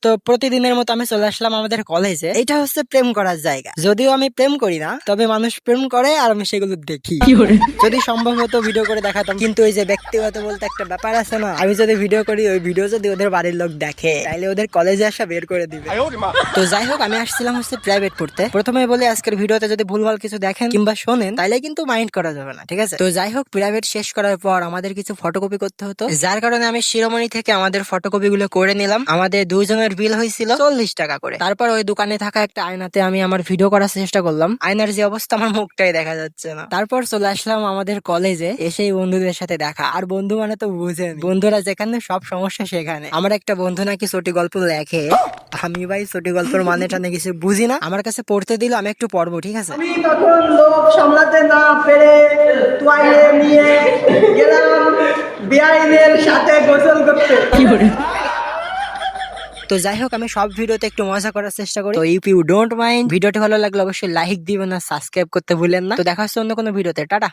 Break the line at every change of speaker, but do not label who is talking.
তো প্রতিদিনের মতো আমি চলে আসলাম আমাদের কলেজে। এটা হচ্ছে প্রেম করার জায়গা। যদিও আমি প্রেম করি না, তবে মানুষ প্রেম করে আর আমি সেগুলো দেখি। যদি সম্ভব হতো ভিডিও করে দেখাতাম, কিন্তু ওই যে ব্যক্তিগত বলতে একটা ব্যাপার আছে না, আমি যদি ভিডিও করি ওই ভিডিও যদি ওদের বাড়ির লোক দেখে তাইলে ওদের কলেজে আসা বের করে দিবে। তো যাই হোক, আমি আসছিলাম হচ্ছে প্রাইভেট পড়তে। প্রথমে বলে আজকের ভিডিওতে যদি ভুলভাল কিছু দেখেন কিংবা শোনেন তাইলে কিন্তু মাইন্ড করা যাবে না, ঠিক আছে? তো যাই হোক, প্রাইভেট শেষ করার পর আমাদের কিছু ফটোকপি করতে হতো, যার কারণে আমি শিরোমণি থেকে আমাদের ফটোকপি গুলো করে নিলাম। আমাদের দুইজনের বিল হয়েছিল 40 টাকা করে। তারপর ওই দোকানে থাকা একটা আয়নাতে আমি আমার ভিডিও করার চেষ্টা করলাম। আয়নার যে অবস্থা, আমার মুখটাই দেখা যাচ্ছে না। তারপর চলে আসলাম আমাদের কলেজে, এসেই বন্ধুদের সাথে দেখা। আর বন্ধু মানে তো বুঝেন, বন্ধুরা যেখানে সব সমস্যা সেখানে। আমার একটা বন্ধু নাকি ছোটি গল্প লেখে, আমি ভাই ছোটি গল্পের মানে টানে কিছু বুঝি না। আমার কাছে পড়তে দিল, আমি একটু পড়বো, ঠিক আছে?
আমি তখন লোভ সামলাতে না পেরে তোয়ালে নিয়ে গেলাম বেআইনের সাথে গোসল করতে।
তো যাই হোক, আমি সব ভিডিওতে একটু মজা করার চেষ্টা করি। তো ইফ ইউ ডোন্ট মাইন্ড, ভিডিওটি ভালো লাগলে অবশ্যই লাইক দিবেন আর সাবস্ক্রাইব করতে ভুলেন না। তো দেখা হচ্ছে অন্য কোনো ভিডিওতে। টাটা।